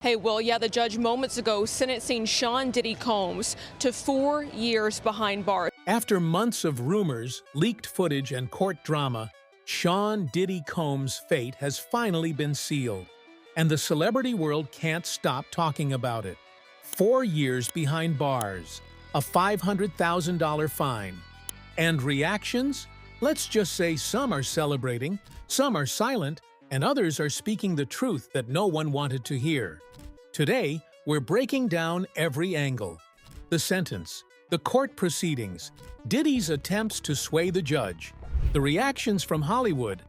Hey, Will, yeah, the judge moments ago sentencing Sean Diddy Combs to 4 years behind bars. After months of rumors, leaked footage, and court drama, Sean Diddy Combs' fate has finally been sealed, and the celebrity world can't stop talking about it. 4 years behind bars, a $500,000 fine. And reactions? Let's just say some are celebrating, some are silent, and others are speaking the truth that no one wanted to hear. Today, we're breaking down every angle. The sentence, the court proceedings, Diddy's attempts to sway the judge, the reactions from Hollywood,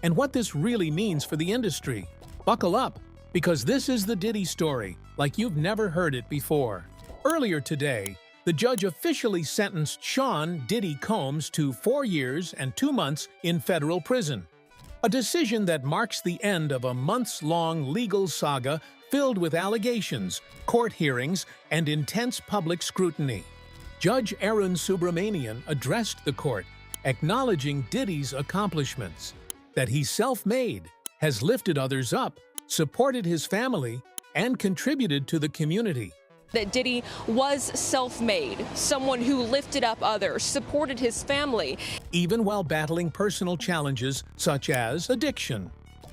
and what this really means for the industry. Buckle up, because this is the Diddy story, like you've never heard it before. Earlier today, the judge officially sentenced Sean Diddy Combs to 4 years and 2 months in federal prison. A decision that marks the end of a months-long legal saga filled with allegations, court hearings, and intense public scrutiny. Judge Arun Subramanian addressed the court, acknowledging Diddy's accomplishments, that he's self-made, has lifted others up, supported his family, and contributed to the community. That Diddy was self-made, someone who lifted up others, supported his family, even while battling personal challenges such as addiction.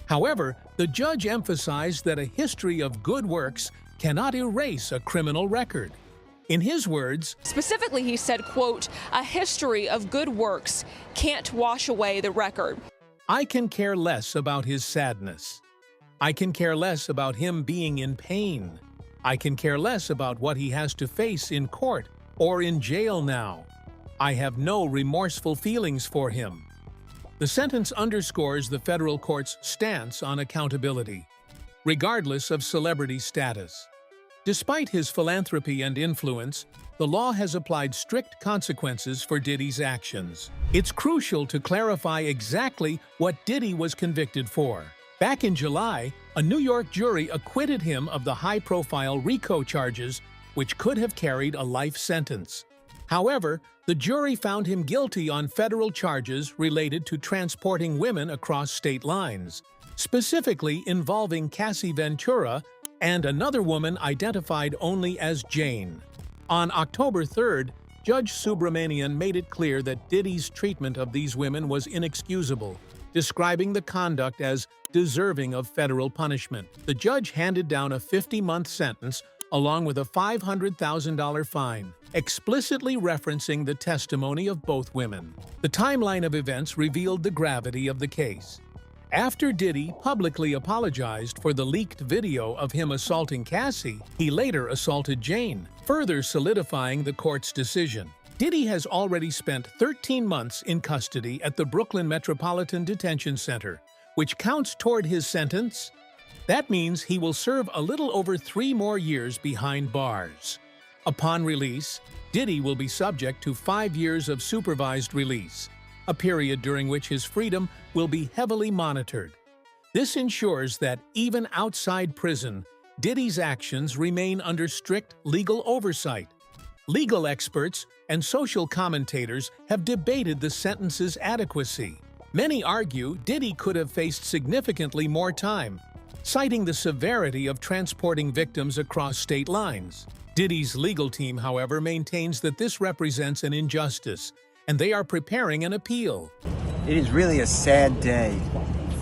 However, the judge emphasized that a history of good works cannot erase a criminal record. In his words, specifically he said, quote, "A history of good works can't wash away the record." I can care less about his sadness. I can care less about him being in pain. I can care less about what he has to face in court or in jail now. I have no remorseful feelings for him. The sentence underscores the federal court's stance on accountability, regardless of celebrity status. Despite his philanthropy and influence, the law has applied strict consequences for Diddy's actions. It's crucial to clarify exactly what Diddy was convicted for. Back in July, a New York jury acquitted him of the high-profile RICO charges, which could have carried a life sentence. However, the jury found him guilty on federal charges related to transporting women across state lines, specifically involving Cassie Ventura and another woman identified only as Jane. On October 3rd, Judge Subramanian made it clear that Diddy's treatment of these women was inexcusable, describing the conduct as deserving of federal punishment. The judge handed down a 50-month sentence along with a $500,000 fine, explicitly referencing the testimony of both women. The timeline of events revealed the gravity of the case. After Diddy publicly apologized for the leaked video of him assaulting Cassie, he later assaulted Jane, further solidifying the court's decision. Diddy has already spent 13 months in custody at the Brooklyn Metropolitan Detention Center, which counts toward his sentence. That means he will serve a little over 3 more years behind bars. Upon release, Diddy will be subject to 5 years of supervised release, a period during which his freedom will be heavily monitored. This ensures that even outside prison, Diddy's actions remain under strict legal oversight. Legal experts and social commentators have debated the sentence's adequacy. Many argue Diddy could have faced significantly more time, citing the severity of transporting victims across state lines. Diddy's legal team, however, maintains that this represents an injustice, and they are preparing an appeal. It is really a sad day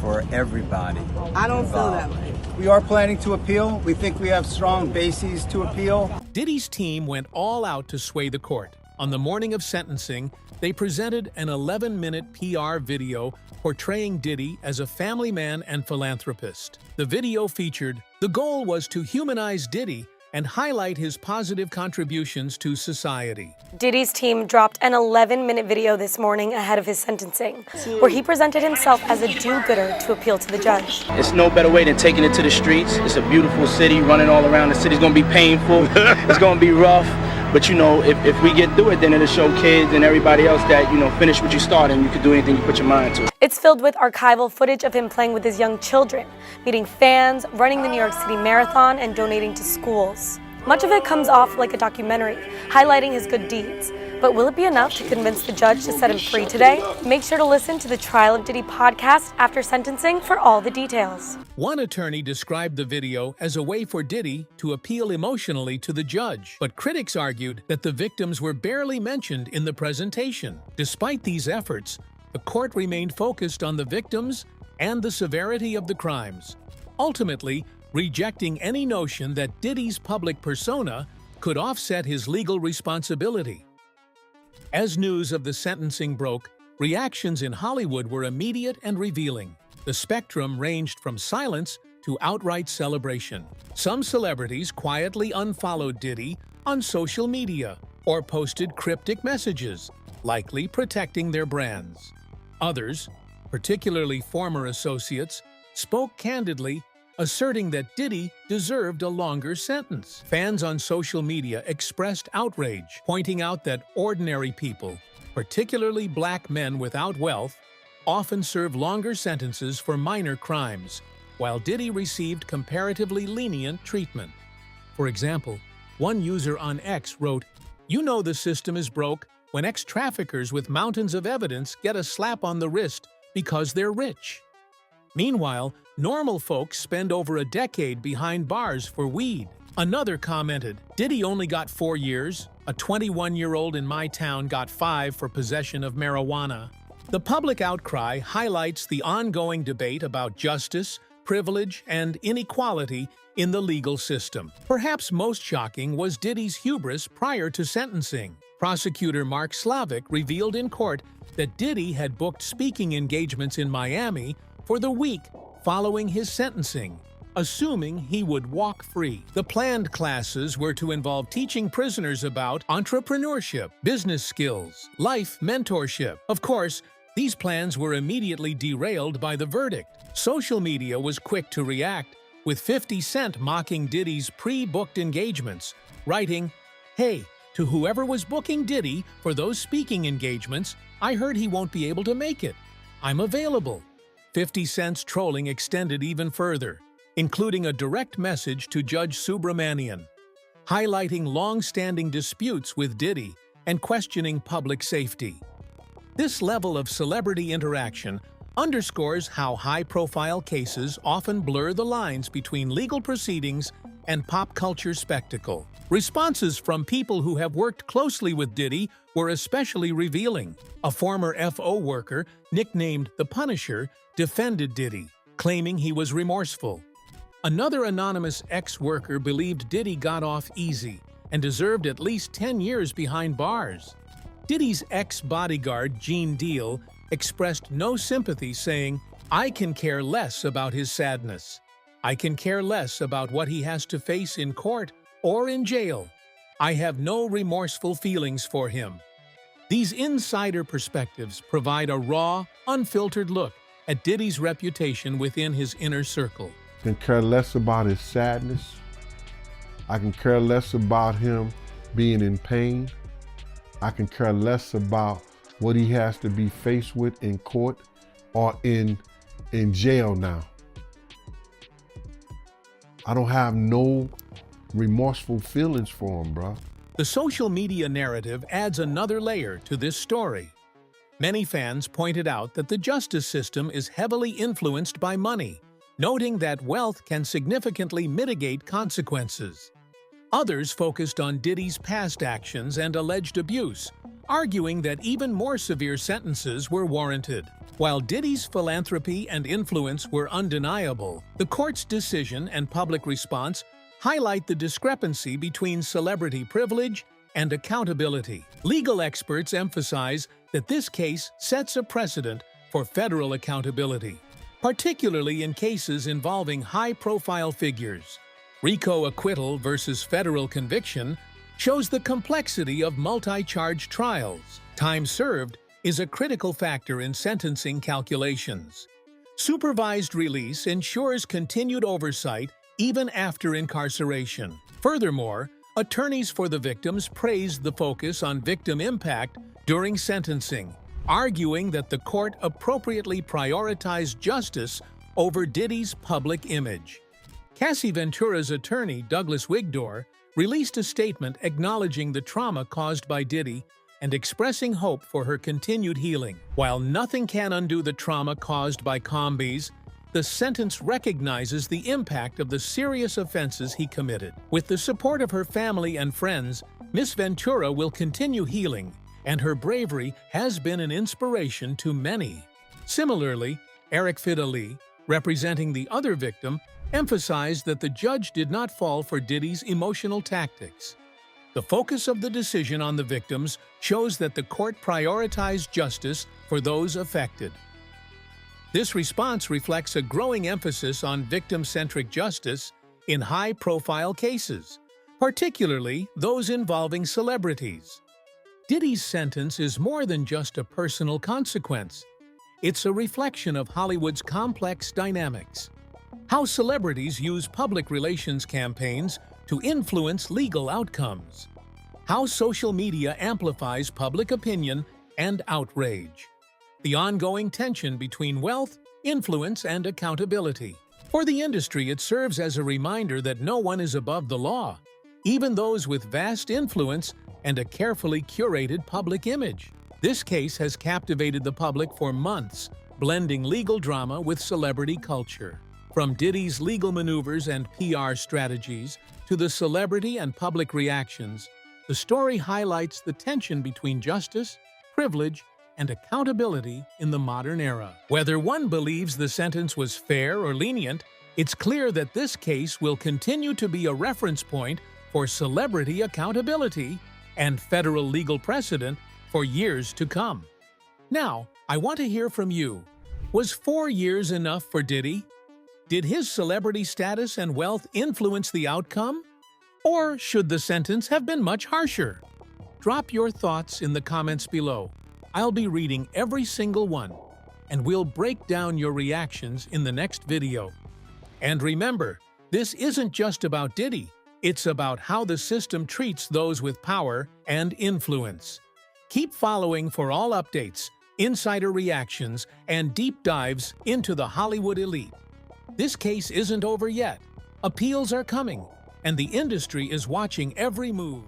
for everybody. I don't feel that way. We are planning to appeal. We think we have strong bases to appeal. Diddy's team went all out to sway the court. On the morning of sentencing, they presented an 11-minute PR video portraying Diddy as a family man and philanthropist. The video featured, "The goal was to humanize Diddy and highlight his positive contributions to society." Diddy's team dropped an 11-minute video this morning ahead of his sentencing, where he presented himself as a do-gooder to appeal to the judge. It's no better way than taking it to the streets. It's a beautiful city, running all around. The city's gonna be painful, it's gonna be rough, but you know, if we get through it, then it'll show kids and everybody else that, you know, finish what you started and you can do anything you put your mind to. It's filled with archival footage of him playing with his young children, meeting fans, running the New York City Marathon, and donating to schools. Much of it comes off like a documentary, highlighting his good deeds, But will it be enough to convince the judge to set him free today? Make sure to listen to the Trial of Diddy podcast after sentencing for all the details. One attorney described the video as a way for Diddy to appeal emotionally to the judge, but critics argued that the victims were barely mentioned in the presentation. Despite these efforts, the court remained focused on the victims and the severity of the crimes, ultimately rejecting any notion that Diddy's public persona could offset his legal responsibility. As news of the sentencing broke, reactions in Hollywood were immediate and revealing. The spectrum ranged from silence to outright celebration. Some celebrities quietly unfollowed Diddy on social media or posted cryptic messages, likely protecting their brands. Others, particularly former associates, spoke candidly, asserting that Diddy deserved a longer sentence. Fans on social media expressed outrage, pointing out that ordinary people, particularly black men without wealth, often serve longer sentences for minor crimes, while Diddy received comparatively lenient treatment. For example, one user on X wrote, "You know the system is broke when ex-traffickers with mountains of evidence get a slap on the wrist because they're rich." Meanwhile, normal folks spend over a decade behind bars for weed. Another commented, "Diddy only got 4 years. A 21-year-old in my town got 5 for possession of marijuana." The public outcry highlights the ongoing debate about justice, privilege, and inequality in the legal system. Perhaps most shocking was Diddy's hubris prior to sentencing. Prosecutor Mark Slavic revealed in court that Diddy had booked speaking engagements in Miami for the week following his sentencing, assuming he would walk free. The planned classes were to involve teaching prisoners about entrepreneurship, business skills, life mentorship. Of course, these plans were immediately derailed by the verdict. Social media was quick to react, with 50 Cent mocking Diddy's pre-booked engagements, writing, "Hey, to whoever was booking Diddy for those speaking engagements, I heard he won't be able to make it. I'm available." 50 Cent's trolling extended even further, including a direct message to Judge Subramanian, highlighting long-standing disputes with Diddy and questioning public safety. This level of celebrity interaction underscores how high-profile cases often blur the lines between legal proceedings and pop culture spectacle. Responses from people who have worked closely with Diddy were especially revealing. A former FO worker, nicknamed the Punisher, defended Diddy, claiming he was remorseful. Another anonymous ex-worker believed Diddy got off easy and deserved at least 10 years behind bars. Diddy's ex-bodyguard, Gene Deal, expressed no sympathy, saying, "I can care less about his sadness. I can care less about what he has to face in court or in jail. I have no remorseful feelings for him." These insider perspectives provide a raw, unfiltered look at Diddy's reputation within his inner circle. I can care less about his sadness. I can care less about him being in pain. I can care less about what he has to be faced with in court or in jail now. I don't have no remorseful feelings for him, bro. The social media narrative adds another layer to this story. Many fans pointed out that the justice system is heavily influenced by money, noting that wealth can significantly mitigate consequences. Others focused on Diddy's past actions and alleged abuse, arguing that even more severe sentences were warranted. While Diddy's philanthropy and influence were undeniable, the court's decision and public response highlight the discrepancy between celebrity privilege and accountability. Legal experts emphasize that this case sets a precedent for federal accountability, particularly in cases involving high-profile figures. RICO acquittal versus federal conviction shows the complexity of multi-charge trials. Time served is a critical factor in sentencing calculations. Supervised release ensures continued oversight even after incarceration. Furthermore, attorneys for the victims praised the focus on victim impact during sentencing, arguing that the court appropriately prioritized justice over Diddy's public image. Cassie Ventura's attorney, Douglas Wigdor, released a statement acknowledging the trauma caused by Diddy and expressing hope for her continued healing. While nothing can undo the trauma caused by Combs, the sentence recognizes the impact of the serious offenses he committed. With the support of her family and friends, Miss Ventura will continue healing, and her bravery has been an inspiration to many. Similarly, Eric Fideli, representing the other victim, emphasized that the judge did not fall for Diddy's emotional tactics. The focus of the decision on the victims shows that the court prioritized justice for those affected. This response reflects a growing emphasis on victim-centric justice in high-profile cases, particularly those involving celebrities. Diddy's sentence is more than just a personal consequence. It's a reflection of Hollywood's complex dynamics. How celebrities use public relations campaigns to influence legal outcomes. How social media amplifies public opinion and outrage. The ongoing tension between wealth, influence, and accountability. For the industry, it serves as a reminder that no one is above the law, even those with vast influence and a carefully curated public image. This case has captivated the public for months, blending legal drama with celebrity culture. From Diddy's legal maneuvers and PR strategies to the celebrity and public reactions, the story highlights the tension between justice, privilege, and accountability in the modern era. Whether one believes the sentence was fair or lenient, it's clear that this case will continue to be a reference point for celebrity accountability and federal legal precedent for years to come. Now, I want to hear from you. Was 4 years enough for Diddy? Did his celebrity status and wealth influence the outcome? Or should the sentence have been much harsher? Drop your thoughts in the comments below. I'll be reading every single one, and we'll break down your reactions in the next video. And remember, this isn't just about Diddy. It's about how the system treats those with power and influence. Keep following for all updates, insider reactions, and deep dives into the Hollywood elite. This case isn't over yet. Appeals are coming, and the industry is watching every move.